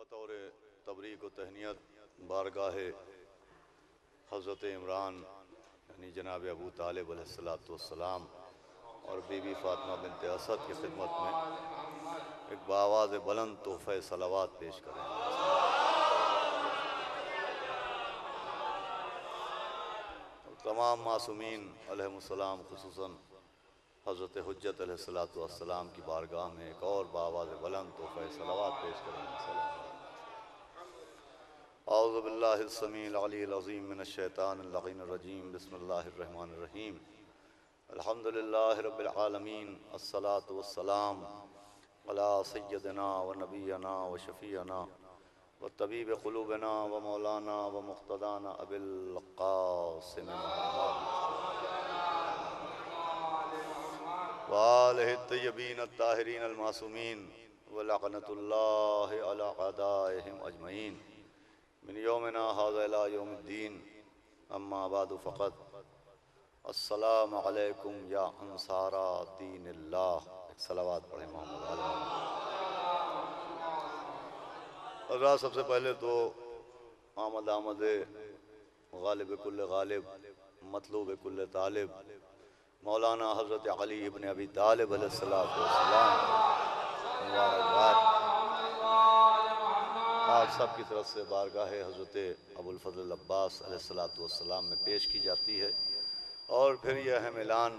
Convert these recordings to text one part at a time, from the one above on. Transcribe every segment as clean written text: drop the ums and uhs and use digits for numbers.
बतौर तबरीक व तहनीत बारगाह हज़रत इमरान यानी जनाब अबू तालिब अलैहिस्सलाम और बीबी फ़ातिमा बिन्त असद की खिदमत में एक बावाज़ बुलंद तोहफ़े सलावात पेश करें। तमाम मासूमीन अलैहिमुस्सलाम खुसूसन हज़रत हुज्जत अलैहिस्सलाम की बारगाह में एक और बावाज़ बुलंद तोहफ़े सलावात पेश करें। औज़ु बिल्लाहि स्समीइल अलील अज़ीम मिनश शैतानिर रजीम बिस्मिल्लाहिर रहमानिर रहीम अल्हम्दुलिल्लाहि रब्बिल आलमीन अस्सलातु वस्सलाम अला सय्यदिना व नबियना व शफ़ीअना व तबीब क़ुलूबिना व मौलाना व मुक़्तदाना अबिल क़ासिम मुहम्मद व आलिहि तय्यबीन अत्ताहिरीन अल मासूमीन व लअनतुल्लाहि अला अदाइहिम अजमईन मिन यौमिना हाज़ा इला यौमिद्दीन अम्मा बादु फ़क़त अस्सलामु अलैकुम या अंसारा दीनिल्लाह। एक सलावत पढ़े मोहम्मद आले मोहम्मद। सबसे पहले तो आमद गालिब कुल्ल गालिब मतलूब कुल्ल तालिब मौलाना हज़रत अली इब्न अबी तालिब अलैहिस्सलाम मुबारकबाद आप सब की तरफ से बारगाह हज़रत अबुल फ़ज़ल अब्बास अलैहिस्सलाम में पेश की जाती है। और फिर यह अहम ऐलान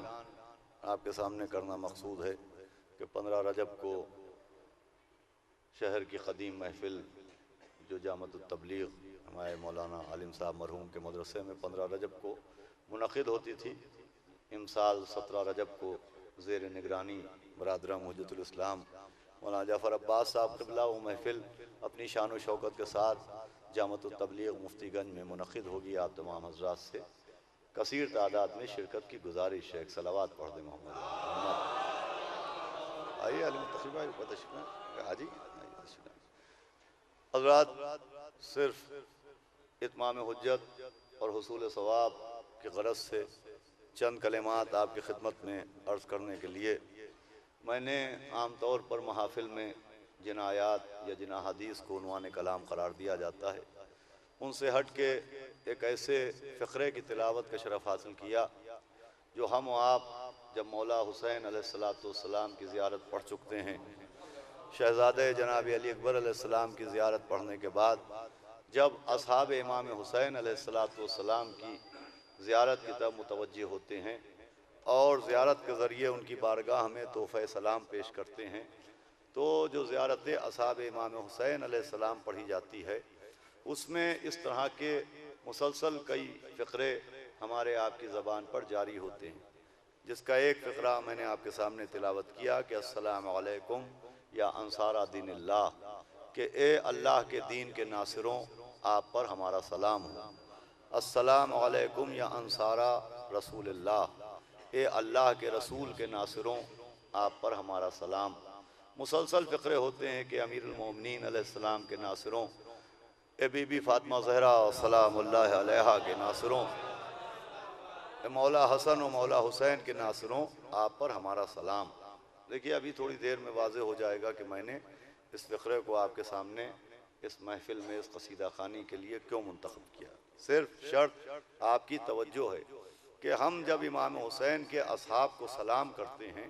आपके सामने करना मकसूद है कि 15 रजब को शहर की क़दीम महफ़िल जो जामअत तबलीग हमारे मौलाना आलिम साहब मरहूम के मदरसे में 15 रजब को मुनक़िद होती थी, इमसाल 17 रजब को ज़ेर निगरानी बरादरान हुज्जतुल इस्लाम मौलाना जाफ़र अब्बास साहब क़िबला वो महफ़िल अपनी शान व शौकत के साथ जामअत तबलीग मुफ्तीगंज में मुनक़िद होगी। आप तमाम हज़रात से कसीर तादाद में शिरकत की गुजारिश है। एक सलावत पढ़ दे मोहम्मद। आइए हाजी हज़रात, सिर्फ इत्माम हुज्जत और हुसूल सवाब की गरज से चंद कलिमात आपकी खिदमत में अर्ज़ करने के लिए मैंने आम तौर पर महाफिल में जिन आयात या जिन हदीस को उन्वान कलाम करार दिया जाता है उनसे हट के एक ऐसे फ़िक्रे की तिलावत का शरफ़ हासिल किया जो हम व आप जब मौला हुसैन अलैहिस्सलाम की ज़ियारत पढ़ चुकते हैं, शहज़ादे जनाब अली अकबर अलैहिस्सलाम की ज़ियारत पढ़ने के बाद जब असहाब इमाम हुसैन अलैहिस्सलाम की ज़ियारत की तरफ मुतवज्जे होते हैं और ज़ियारत के ज़रिए उनकी बारगाह में तोहफ़े सलाम पेश करते हैं, तो जो ज़ियारत असहाब इमाम हुसैन अलैहिस्सलाम पढ़ी जाती है उसमें इस तरह के मुसलसल कई फ़िक्रे हमारे आपकी ज़बान पर जारी होते हैं, जिसका एक फ़िक्रा मैंने आपके सामने तिलावत किया कि अस्सलामु अलैकुम या अंसारा दीनिल्लाह, कि ए अल्लाह के दीन के नासिरों आप पर हमारा सलाम हो। अस्सलामु अलैकुम या अंसारा रसूलिल्लाह, ए अल्लाह के रसूल के नासिरों आप पर हमारा सलाम। मुसलसल फ़िक्रे होते हैं कि अमीरुल मोमिनीन अलैहिस्सलाम के नासिरों, ए बीबी फ़ातिमा ज़हरा सलामुल्लाहि अलैहा के नासिरों, ए मौला हसन व मौला हुसैन के नासिरों आप पर हमारा सलाम। देखिए अभी थोड़ी देर में वाज़ेह हो जाएगा कि मैंने इस फ़िक्रे को आपके सामने इस महफ़िल में इस क़सीदा ख़ानी के लिए क्यों मुंतख़ब किया। सिर्फ शर्त आपकी तवज्जो है कि हम जब इमाम हुसैन के असहाब को सलाम करते हैं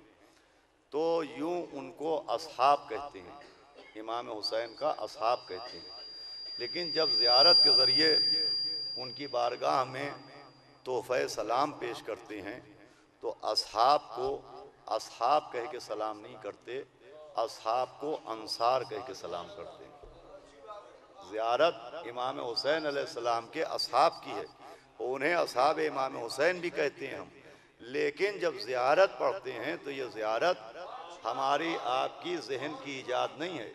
तो यूँ उनको असहाब कहते हैं, इमाम हुसैन का असहाब कहते हैं, लेकिन जब ज़ियारत के ज़रिए उनकी बारगाह में तोहफ़े सलाम पेश करते हैं तो असहाब को असहाब कह के सलाम नहीं करते, असहाब को अंसार कह के सलाम करते हैं। ज़ियारत इमाम हुसैन अलैहिस्सलाम के असहाब की है, उन्हें असहाब इमाम हुसैन भी कहते हैं हम, लेकिन जब ज़ियारत पढ़ते हैं तो ये ज़ियारत हमारी आपकी जहन की ईजाद नहीं है,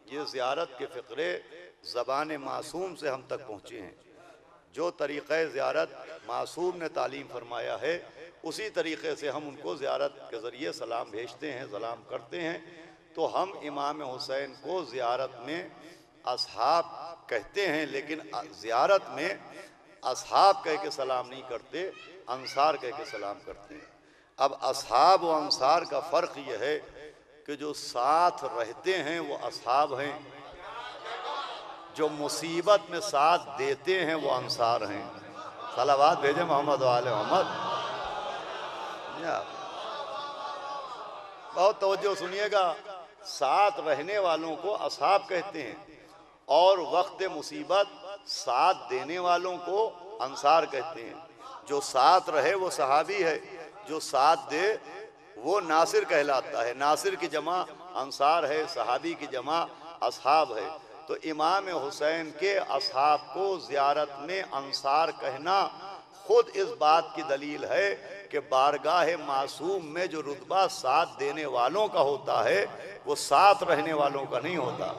ये ज़ियारत के फ़िक्रे ज़बान मासूम से हम तक पहुँचे हैं। जो तरीक़े ज़ियारत मासूम ने तालीम फरमाया है उसी तरीक़े से हम उनको ज़ियारत के ज़रिए सलाम भेजते हैं, सलाम करते हैं। तो हम इमाम हुसैन को ज़ियारत में असहाब कहते हैं, लेकिन ज़ियारत में असहाब कह के सलाम नहीं करते, अंसार कह के सलाम करते हैं। अब असहाब व अंसार का फ़र्क यह है कि जो साथ रहते हैं वो असहाब हैं जो मुसीबत में साथ देते हैं वो अंसार हैं। सलावात भेजे मोहम्मद वाले मोहम्मद। बहुत तवज्जो सुनिएगा, साथ रहने वालों को असहाब कहते हैं और वक्त मुसीबत साथ देने वालों को अंसार कहते हैं। जो साथ रहे वो सहाबी है, जो साथ दे वो नासिर कहलाता है। नासिर की जमा अंसार है, सहाबी की जमा असहाब है। तो इमाम हुसैन के असहाब को ज़ियारत में अंसार कहना खुद इस बात की दलील है कि बारगाह मासूम में जो रुतबा साथ देने वालों का होता है वो साथ रहने वालों का नहीं होता।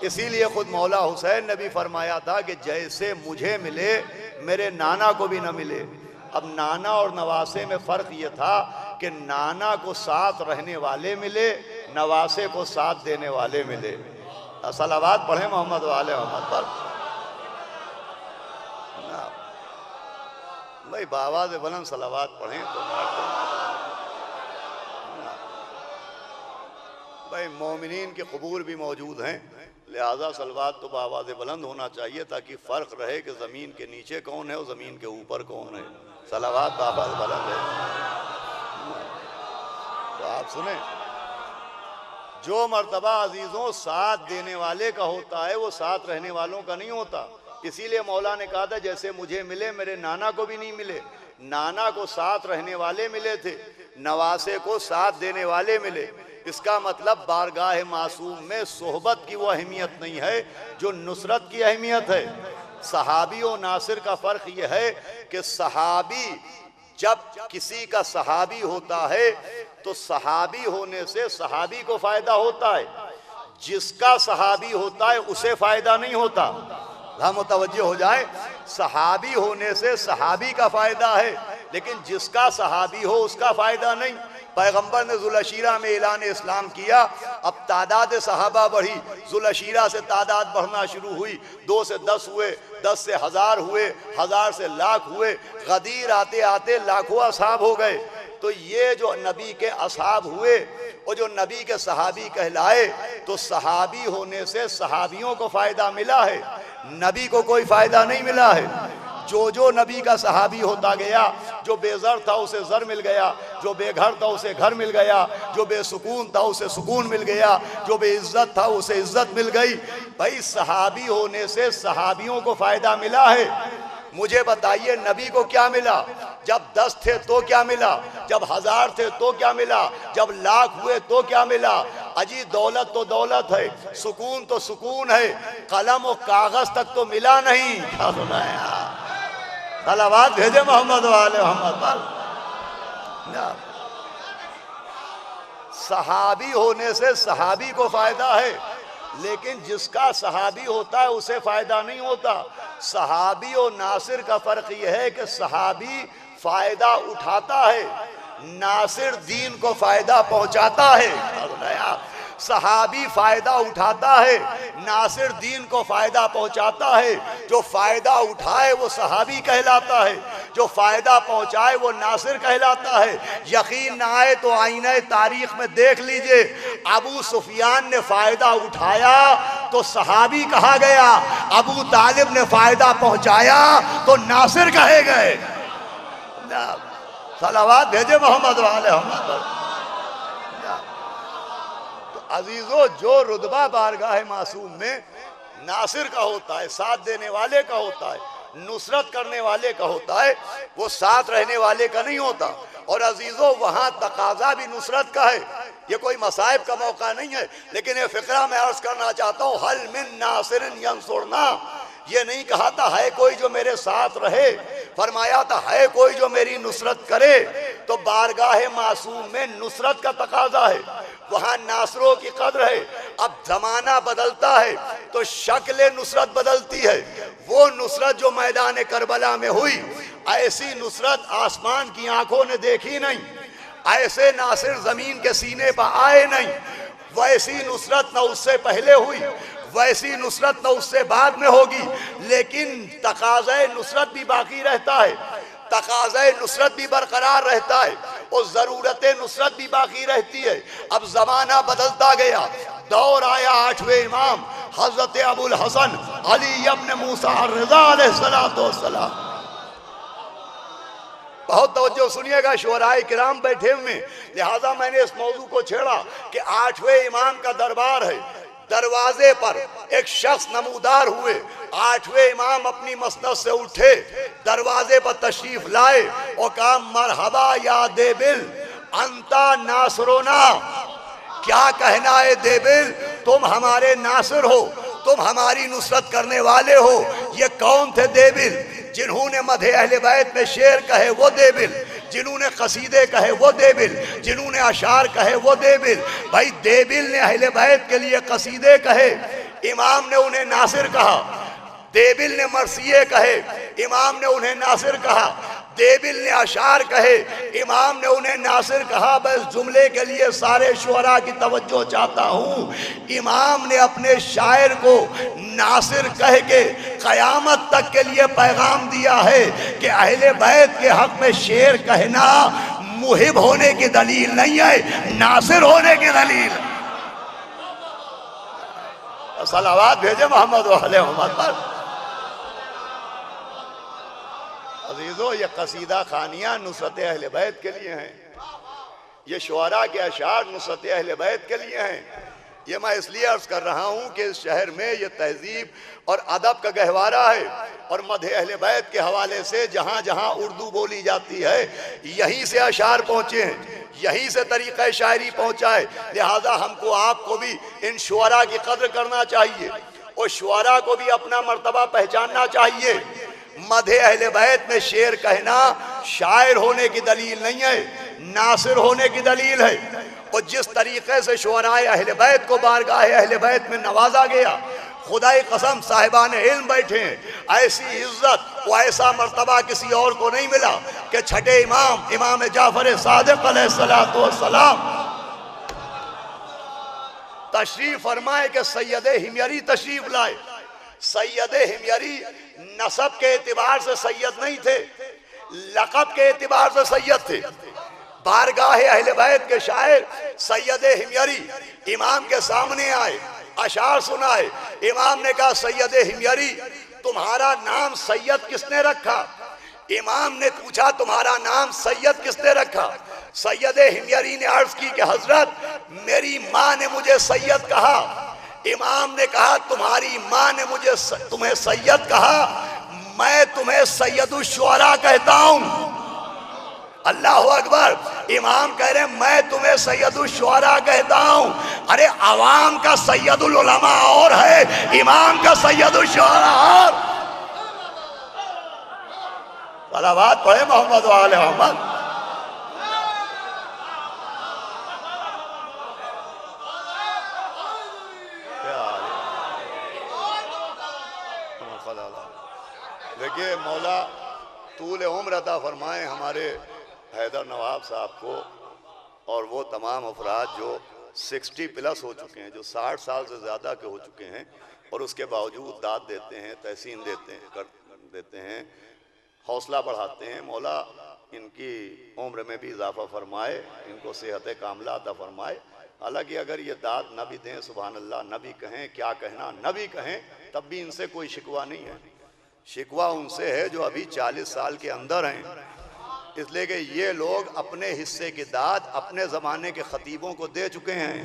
इसीलिए खुद मौला हुसैन ने भी फरमाया था कि जैसे मुझे मिले मेरे नाना को भी न मिले। अब नाना और नवासे में फ़र्क ये था कि नाना को साथ रहने वाले मिले, नवासे को साथ देने वाले मिले। सलावात पढ़े मोहम्मद वाले मोहम्मद पर। भाई बाबा से बुलंद सलावात पढ़ें तो भाई मोमिनीन के कबूर भी मौजूद हैं, लिहाजा सलवात तो बाबा से बुलंद होना चाहिए ताकि फ़र्क रहे कि ज़मीन के नीचे कौन है और ज़मीन के ऊपर कौन है। सलावात बाबा से बुलंद है। तो आप सुने, जो मर्तबा अजीज़ों साथ देने वाले का होता है वो साथ रहने वालों का नहीं होता। इसीलिए मौला ने कहा था जैसे मुझे मिले मेरे नाना को भी नहीं मिले। नाना को साथ रहने वाले मिले थे, नवासे को साथ देने वाले मिले। इसका मतलब बारगाह मासूम में सोहबत की वो अहमियत नहीं है जो नुसरत की अहमियत है। सहाबी और नासिर का फ़र्क यह है कि सहाबी जब किसी का सहाबी होता है तो सहाबी होने से सहाबी को फ़ायदा होता है, जिसका सहाबी होता है उसे फ़ायदा नहीं होता। हम मुतवज्जो हो जाए, सहाबी होने से सहाबी का फ़ायदा है लेकिन जिसका सहाबी हो उसका फ़ायदा नहीं। पैगंबर ने ज़ुलअशीरा में ऐलान इस्लाम किया, अब तादाद सहाबा बढ़ी, ज़ुलअशीरा से तादाद बढ़ना शुरू हुई, 2 से 10 हुए, 10 से 1000 हुए, 1000 से लाख हुए, गदीर आते आते लाखों असहाब हो गए। तो ये जो नबी के असहाब हुए और जो नबी के सहाबी कहलाए, तो सहाबी होने से सहाबियों को फ़ायदा मिला है, नबी को कोई फ़ायदा नहीं मिला है। जो नबी का सहाबी होता गया, जो बेज़र था उसे ज़र मिल गया, जो बेघर था उसे घर मिल गया, जो बेसुकून था उसे सुकून मिल गया, जो बेइज्जत था उसे इज्जत मिल गई। भाई सहाबी होने से सहाबियों को फ़ायदा मिला है। मुझे बताइए नबी को क्या मिला? जब 10 थे तो क्या मिला? जब 1000 थे तो क्या मिला? जब लाख हुए तो क्या मिला? अजी दौलत तो दौलत है, सुकून तो सुकून है, कलम और कागज तक तो मिला नहीं। क्या सुना यार? सलावात भेजे मोहम्मद वाले मोहम्मद पर। सहाबी होने से सहाबी को फायदा है लेकिन जिसका सहाबी होता है उसे फायदा नहीं होता। सहाबी और नासिर का फर्क यह है कि सहाबी फायदा उठाता है, नासिर दीन को फायदा पहुंचाता है। सहाबी फायदा उठाता है, नासिर दीन को फायदा पहुंचाता है। जो फायदा उठाए वो सहाबी कहलाता है, जो फायदा पहुंचाए वो नासिर कहलाता है। यकीन ना आए तो आईने तारीख में देख लीजिए, अबू सुफियान ने फायदा उठाया तो सहाबी कहा गया, अबू तालिब ने फायदा पहुंचाया तो नासिर कहे गए। सलावात भेजे मोहम्मद वाले मोहम्मद। अजीजों, जो रुतबा बारगाह मासूम में नासिर का होता है, साथ देने वाले का होता है, नुसरत करने वाले का होता है, वो साथ रहने वाले का नहीं होता। और अजीजों, वहाँ तकाजा भी नुसरत का है। ये कोई मसाइब का मौका नहीं है लेकिन ये फिक्रा मैं अर्ज करना चाहता हूँ, हल मिन नासिरिन यंसुरना। ये नहीं कहा था है कोई जो मेरे साथ रहे, फरमाया था है कोई जो मेरी नुसरत करे। तो बारगाह मासूम में नुसरत का तकाजा है, वहाँ नासरों की कद्र है। अब जमाना बदलता है तो शक्ल नुसरत बदलती है। वो नुसरत जो मैदान करबला में हुई, ऐसी नुसरत आसमान की आंखों ने देखी नहीं, ऐसे नासिर जमीन के सीने पर आए नहीं। वैसी नुसरत न उससे पहले हुई, वैसी नुसरत न उससे बाद में होगी, लेकिन तकाज़े नुसरत भी बाकी रहता है, तकाज़े नुसरत भी बरकरार रहता है और ज़रूरत नुसरत भी बाकी रहती है। अब ज़माना बदलता गया, दौर आया 8वें इमाम हजरत अबुल हसन अली इब्न मूसा रज़ा अलैहिस्सलाम। बहुत तवज्जो सुनिएगा, शुअराए किराम बैठे हुए, लिहाजा मैंने इस मौजू को छेड़ा कि 8वें इमाम का दरबार है। दरवाजे पर एक शख्स नमूदार हुए। 8वें इमाम अपनी मसनद से उठे, दरवाजे पर तशरीफ लाए और कहा मरहबा या देबिल अंता नासरोना। क्या कहना है देबिल, तुम हमारे नासिर हो, तुम हमारी नुसरत करने वाले हो। ये कौन थे देबिल? जिन्होंने मधे अहले बैत में शेर कहे वो देबिल, जिन्होंने कसीदे कहे वो देबिल, जिन्होंने अशार कहे वो देबिल। भाई देबिल ने अहले बैत के लिए कसीदे कहे, इमाम ने उन्हें नासिर कहा। देबिल ने मरसिये कहे, इमाम ने उन्हें नासिर कहा। देबिल ने अशार कहे, इमाम ने उन्हें नासिर कहा। बस जुमले के लिए सारे शुअरा की तवज्जो चाहता हूँ। इमाम ने अपने शायर को नासिर कह के क़यामत तक के लिए पैगाम दिया है कि अहले बैत के हक में शेर कहना मुहिब होने की दलील नहीं है, नासिर होने की दलील। सलावत भेजे मोहम्मद व आले मोहम्मद पर। अजीजों, ये कसीदा खानियाँ नुसरत अहले बैत के लिए हैं। ये शुअरा के अशार नुसरत अहले बैत के लिए हैं। ये मैं इसलिए अर्ज कर रहा हूँ कि इस शहर में ये तहजीब और अदब का गहवारा है और मधे अहले बैत के हवाले से जहाँ जहाँ उर्दू बोली जाती है यहीं से अशार पहुँचे हैं, यहीं से तरीक़ा शायरी पहुँचा है। लिहाजा हमको आपको भी इन शुअरा की कद्र करना चाहिए और शुअरा को भी अपना मर्तबा पहचानना चाहिए। मधे अहले बैत में शेर कहना शायर होने की दलील नहीं है, नासिर होने की दलील है। और जिस तरीके से शुअराए अहले बैत को बारगाह अहले बैत में नवाजा गया, खुदाई कसम साहिबान इल्म बैठे हैं, ऐसी इज्जत वो ऐसा मर्तबा किसी और को नहीं मिला कि छठे इमाम इमाम जाफर सादिक अलैहिस्सलाम तशरीफ फरमाए कि सैयद हिमयरी तशरीफ लाए। सैयद हिमयरी नसब के एतबार से सैयद नहीं थे, लक़ब के एतबार से सैयद थे। बारगाह अहले बैत के शायर सैयद हिमयरी इमाम के सामने आए, अशार सुनाए। इमाम ने कहा सैयद हिमयरी तुम्हारा नाम सैयद किसने रखा? इमाम ने पूछा तुम्हारा नाम सैयद किसने रखा? सैयद हिमयरी ने अर्ज की कि हजरत मेरी माँ ने मुझे सैयद कहा। इमाम ने कहा तुम्हारी माँ ने मुझे तुम्हें सैयद कहा, मैं तुम्हें सैयदुल शुअरा कहता हूँ। अल्लाह अकबर। इमाम कह रहे मैं तुम्हें सैयदुल शुअरा कहता हूँ। अरे अवाम का सैयदुल उलमा और है, इमाम का सैयदुल शुअरा और। सलावत पढ़े मोहम्मद व आले मोहम्मद। देखिए मौला तूल उम्र अता फरमाए हमारे हैदर नवाब साहब को और वो तमाम अफराद जो 60 प्लस हो चुके हैं, जो 60 साल से ज़्यादा के हो चुके हैं और उसके बावजूद दाद देते हैं, तहसीन देते हैं, हौसला बढ़ाते हैं। मौला इनकी उम्र में भी इजाफा फरमाए, इनको सेहत कामला अता फरमाए। हालांकि अगर ये दाद न भी दें, सुभान अल्लाह, न भी कहें, क्या कहना, न भी कहें, तब भी इनसे कोई शिकवा नहीं है। शिकवा उनसे है जो अभी 40 साल के अंदर हैं, इसलिए कि ये लोग अपने हिस्से की दाद अपने ज़माने के ख़तीबों को दे चुके हैं।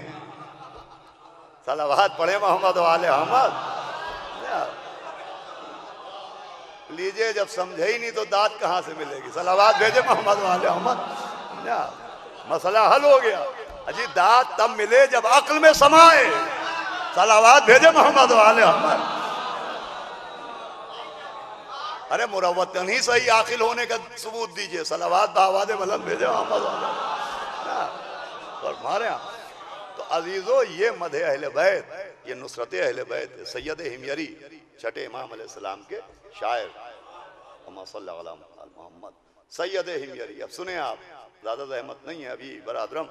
सलावत पढ़े मोहम्मद वाले मोहम्मद। लीजिए, जब समझे ही नहीं तो दाद कहाँ से मिलेगी? सलावत भेजे मोहम्मद वाले मोहम्मद। मसला हल हो गया। अजी दाद तब मिले जब अक्ल में समाए। सलावत भेजे मोहम्मद वाले मोहम्मद। अरे मुरव्वतन ही सही आखिल होने का सबूत दीजिए। सलावत बावाद मलम भेजे मोहम्मद और हमारे यहाँ तो अजीज़ों, ये मधे अहले बैत, ये नुसरत अहले बैत, सैयद हिमयरी छठे इमाम अलैहिस्सलाम के शायर मोहम्मद सैयद हिमयरी। अब सुने आप, ज़्यादा ज़हमत नहीं है, अभी बरादरम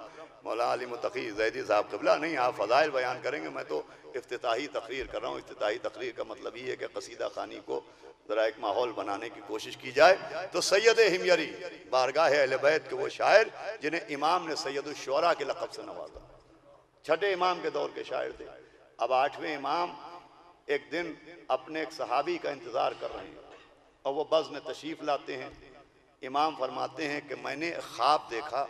मौलाना अली मुतकी ज़ैदी साहब क़िबला नहीं, आप फ़ज़ाइल बयान करेंगे, मैं तो इफ्तिताही तकरीर कर रहा हूँ। इफ्तिताही तकरीर का मतलब ये है कि कसीदा खानी को ज़रा एक माहौल बनाने की कोशिश की जाए। तो सैयद हिमयरी बारगाह अहले बैत के वो शायर जिन्हें इमाम ने सैयदुल शुअरा के लक़ब से नवाजा। छठे इमाम के दौर के शायर थे। अब आठवें इमाम एक दिन अपने एक सहाबी का इंतज़ार कर रहे हैं और वो बज़ में तशरीफ़ लाते हैं। इमाम फरमाते हैं कि मैंने ख्वाब देखा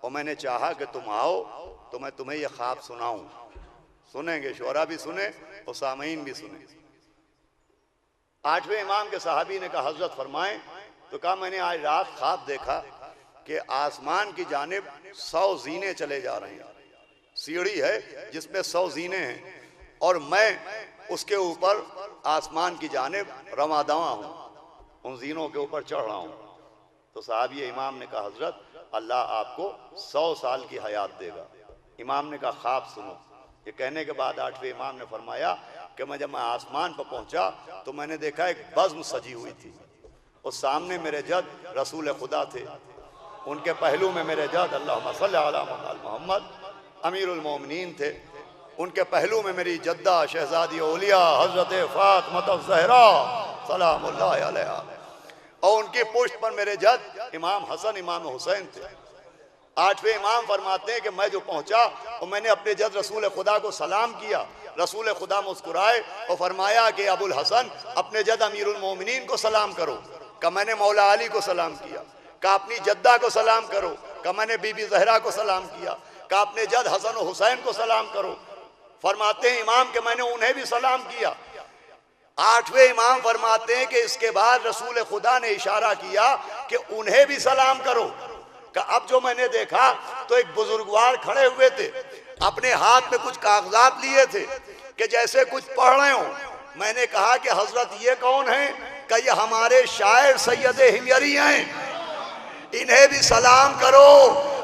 और मैंने चाहा कि तुम आओ तो मैं तुम्हें यह ख्वाब सुनाऊं। सुनेंगे, शुरा भी सुने और सामीन भी सुने। आठवें इमाम के सहाबी ने कहा हजरत फरमाएं। तो कहा मैंने आज रात ख्वाब देखा कि आसमान की जानिब 100 जीने चले जा रहे हैं। सीढ़ी है जिसमें 100 जीने हैं और मैं उसके ऊपर आसमान की जानिब रवादवा हूँ, उन जीनों के ऊपर चढ़ रहा हूँ। तो साहबी इमाम ने कहा हजरत अल्लाह आपको 100 साल की हयात देगा। इमाम ने कहा ख्वाब सुनो। ये कहने के बाद आठवें इमाम ने फरमाया कि जब मैं आसमान पर पहुंचा तो मैंने देखा एक बज़्म सजी हुई थी और सामने मेरे जद रसूल खुदा थे, उनके पहलू में मेरे जद अल्लाहुम्मा सल्ली अला मोहम्मद अमीरुल मोमिनीन थे, उनके पहलू में मेरी जद्दा शहजादी औलिया हजरत फातिमा ज़हरा सलामुल्लाह अलैहा और उनकी पुष्ट पर मेरे जद इमाम हसन इमाम हुसैन थे। आठवें इमाम फरमाते हैं कि मैं जो पहुंचा और मैंने अपने जद रसूल खुदा को सलाम किया। रसूल खुदा मुस्कुराए और फरमाया कि अबुल हसन अपने जद अमीरुल मोमिनीन को सलाम करो। का मैंने मौला अली को सलाम किया। का अपनी जद्दा को सलाम करो। का मैंने बीबी ज़हरा को सलाम किया। का अपने जद हसन और हुसैन को सलाम करो। फरमाते हैं इमाम कि मैंने उन्हें भी सलाम किया। आठवें इमाम फरमाते हैं कि इसके बाद रसूल खुदा ने इशारा किया कि उन्हें भी सलाम करो। का अब जो मैंने देखा तो एक बुजुर्गवार खड़े हुए थे, अपने हाथ में कुछ कागजात लिए थे कि जैसे कुछ पढ़ रहे हो। मैंने कहा कि हजरत ये कौन है? कि ये हमारे शायर सैयद हिमयरी हैं, इन्हें भी सलाम करो।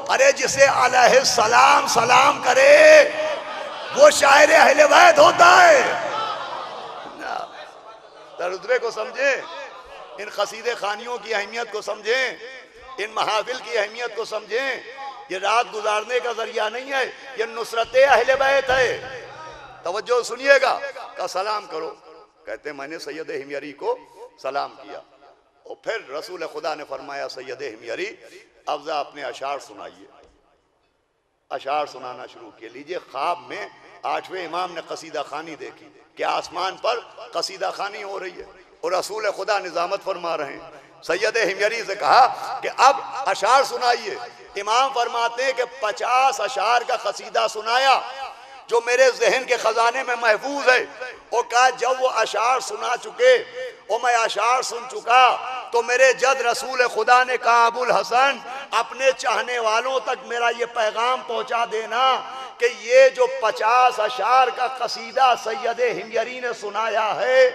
अरे जिसे अलैहि सलाम सलाम करे वो शायर अहले बैत होता है। रुतबे को समझे, इन कसीदे खानियों की अहमियत को समझें, इन महाफिल की अहमियत को समझें। ये रात गुजारने का जरिया नहीं है, ये नुसरत अहले बैत है। तवज्जो सुनिएगा। का सलाम करो। कहते मैंने सैयद हिमयरी को सलाम किया और फिर रसूल खुदा ने फरमाया सैयद हिमयरी अफजा अपने अशार सुनाइए। अशार सुनाना शुरू किए। लीजिए ख्वाब में आठवें इमाम ने कसीदा खानी देखी कि आसमान पर कसीदा खानी हो रही है और रसूल खुदा निजामत फरमा रहे हैं। सैयद हिमयरी से कहा कि अब अशार सुनाइए। इमाम फरमाते हैं कि 50 अशार का कसीदा सुनाया जो मेरे जहन के खजाने में महफूज है। और कहा जब वो अशार सुना चुके और मैं अशार सुन चुका तो मेरे जद रसूल खुदा ने कहा अबुल हसन अपने चाहने वालों तक मेरा ये पैगाम पहुंचा देना कि ये जो 50 अशार का कसीदा सैयद हिमयरी ने सुनाया है,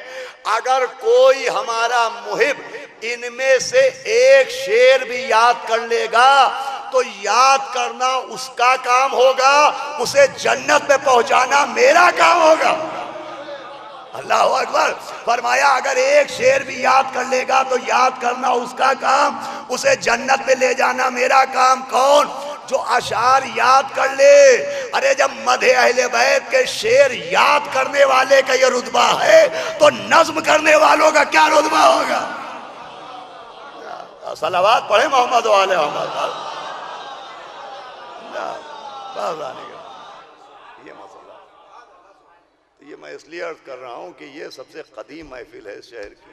अगर कोई हमारा मुहिब इनमें से एक शेर भी याद कर लेगा तो याद करना उसका काम होगा, उसे जन्नत में पहुंचाना मेरा काम होगा। अल्लाह अकबर। फरमाया अगर एक शेर भी याद कर लेगा तो याद करना उसका काम, उसे जन्नत में ले जाना मेरा काम। कौन? जो अशार याद कर ले। अरे जब मधे अहले बैत के शेर याद करने वाले का ये रुतबा है तो नज्म करने वालों का क्या रुतबा होगा? सलावत पढ़े मोहम्मद वाले मोहम्मद। ये मसला तो ये मैं इसलिए अर्ज कर रहा हूँ कि ये सबसे कदीम महफिल है इस शहर की।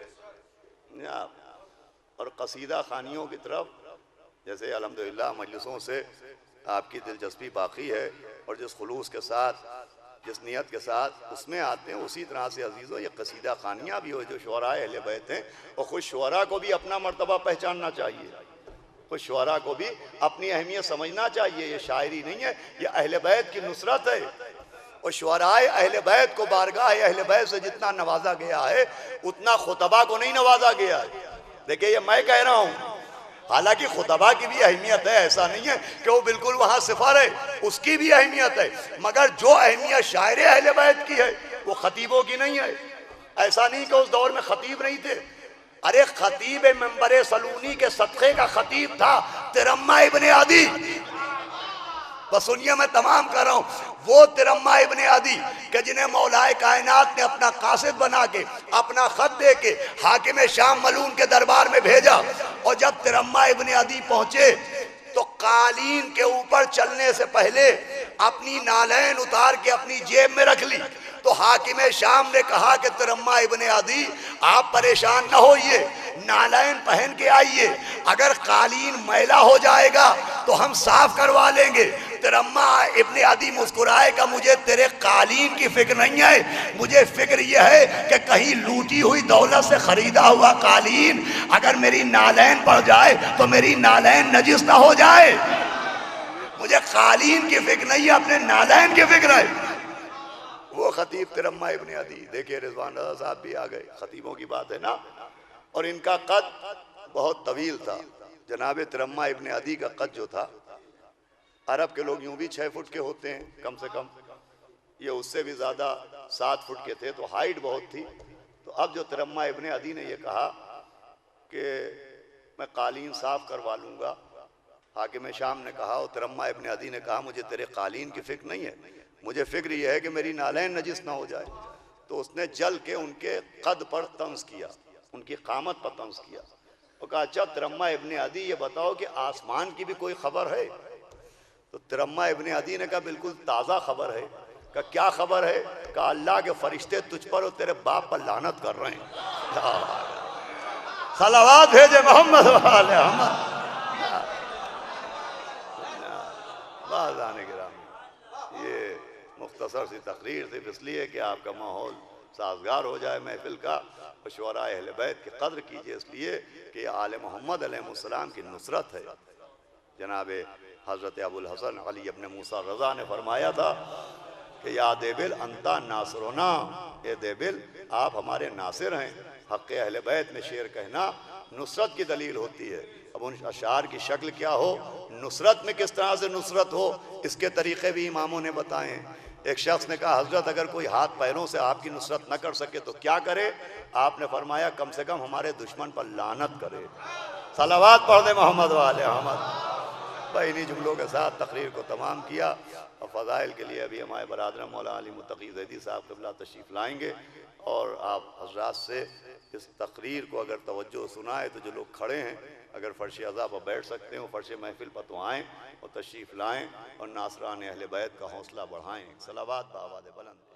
और कसीदा खानियों की तरफ जैसे अल्हम्दुलिल्लाह मजलिसों से आपकी दिलचस्पी बाकी है और जिस खुलूस के साथ जिस नियत के साथ उसमें आते हैं, उसी तरह से अजीज़ों ये कसीदा खानियाँ भी हो जो शुअराए अहले बैत हैं। और खुद शुअरा को भी अपना मर्तबा पहचानना चाहिए, खुद शुअरा को भी अपनी अहमियत समझना चाहिए। ये शायरी नहीं है, ये अहले बैत की नुसरत है। और शुअराए अहले बैत को बारगाह अहले बैत से जितना नवाजा गया है उतना खुतबा को नहीं नवाजा गया है। देखिए ये मैं कह रहा हूँ, हालांकि खुतबा की भी अहमियत है, ऐसा नहीं है कि वो बिल्कुल वहाँ सिफर है, उसकी भी अहमियत है। मगर जो अहमियत शायर अहले बैत की है वो खतीबों की नहीं है। ऐसा नहीं कि उस दौर में खतीब नहीं थे। अरे खतीब मंबर सलूनी के सदक़े का खतीब था तिरम्मा इब्ने अदी। बस सुनिए मैं तमाम कर रहा हूँ, वो तिरम्मा इब्ने अदी कि जिन्हें मौलाए कायनात ने अपना कासिद बना के अपना खत दे के हाकिम शाम मलून के दरबार में भेजा। और जब तिरम्मा इब्ने अदी पहुंचे तो कालीन के ऊपर चलने से पहले अपनी नालैन उतार के अपनी जेब में रख ली। तो हाकिम शाम ने कहा कि तिरम्मा इब्ने अदी, आप परेशान न होइए, नालैन पहन के आइए, अगर कालीन मैला हो जाएगा तो हम साफ करवा लेंगे। तिरम्मा इब्ने अदी मुस्कुराए का, मुझे तेरे कालीन की फिक्र नहीं है, मुझे फिक्र यह है कि कहीं लूटी हुई दौलत से खरीदा हुआ कालीन अगर मेरी नालैन पड़ जाए तो मेरी नालैन नजिस ना हो जाए। मुझे कालीन की फिक्र नहीं है, अपने नालैन की फिक्र है। वो खतीब तिरम्मा इब्ने अदी, देखिए रिजवान रज़ा साहब भी आ गए, खतीबों की बात है ना। और इनका कद बहुत तवील था। जनाब तिरम्मा इब्ने अदी का कद जो था, अरब के लोग यूं भी 6 फुट के होते हैं कम से कम, ये उससे भी ज़्यादा 7 फुट के थे, तो हाइट बहुत थी। तो अब जो तिरम्मा इब्ने अदी ने ये कहा कि मैं कालीन साफ करवा लूँगा, हाकिम शाम ने कहा, और तिरम्मा इब्ने अदी ने कहा मुझे तेरे कालीन की फिक्र नहीं है, मुझे फिक्र यह है कि मेरी नालैन नजिस ना हो जाए। तो उसने जल के उनके कद पर तंज किया, उनकी कामत पर तंज किया और कहा, अच्छा तिरम्मा इब्ने अदी ये बताओ कि आसमान की भी कोई खबर है? तो तिरम्मा इब्ने अदी ने कहा, बिल्कुल ताज़ा खबर है। कहा, क्या खबर है? कहा, अल्लाह के फरिश्ते तुझ पर और तेरे बाप पर लानत कर रहे हैं। सलावत भेजे मोहम्मद वाले अहमद। ये मुख्तसर सी तकरीर सिर्फ इसलिए कि आपका माहौल साजगार हो जाए महफिल का, और शुअरा अहले बैत की कद्र कीजिए, इसलिए कि आले मोहम्मद अलैहिस्सलाम की नुसरत है। जनाब हज़रत अबुल हसन अली इब्न मूसा रज़ा ने फरमाया था कि या देबिल अंता नासरोना, ये देबिल आप हमारे नासिर हैं। हक़ अहले बैत में शेर कहना नुसरत की दलील होती है। अब उन अशार की शक्ल क्या हो, नुसरत में किस तरह से नुसरत हो, इसके तरीक़े भी इमामों ने बताए हैं। एक शख्स ने कहा, हज़रत अगर कोई हाथ पैरों से आपकी नुसरत न कर सके तो क्या करे? आपने फरमाया, कम से कम हमारे दुश्मन पर लानत करे। सलावत पढ़ दे मोहम्मद वाले अहमद। भाई इन्हीं जुमलों के साथ तकरीर को तमाम किया। और फ़ज़ाइल के लिए अभी हमारे बरादर मौला अली मुत्तकी ज़ैदी साहब क़िबला तशरीफ़ लाएँगे, और आप हज़रात से इस तकरीर को अगर तवज्जो सुनाए तो जो लोग खड़े हैं अगर फ़र्श अज़ा पर बैठ सकते हो, फ़र्श महफिल पर तो आएँ और तशरीफ़ लाएँ और नासरान अहले बैत का हौसला बढ़ाएँ। सलावत बावाद बुलंद।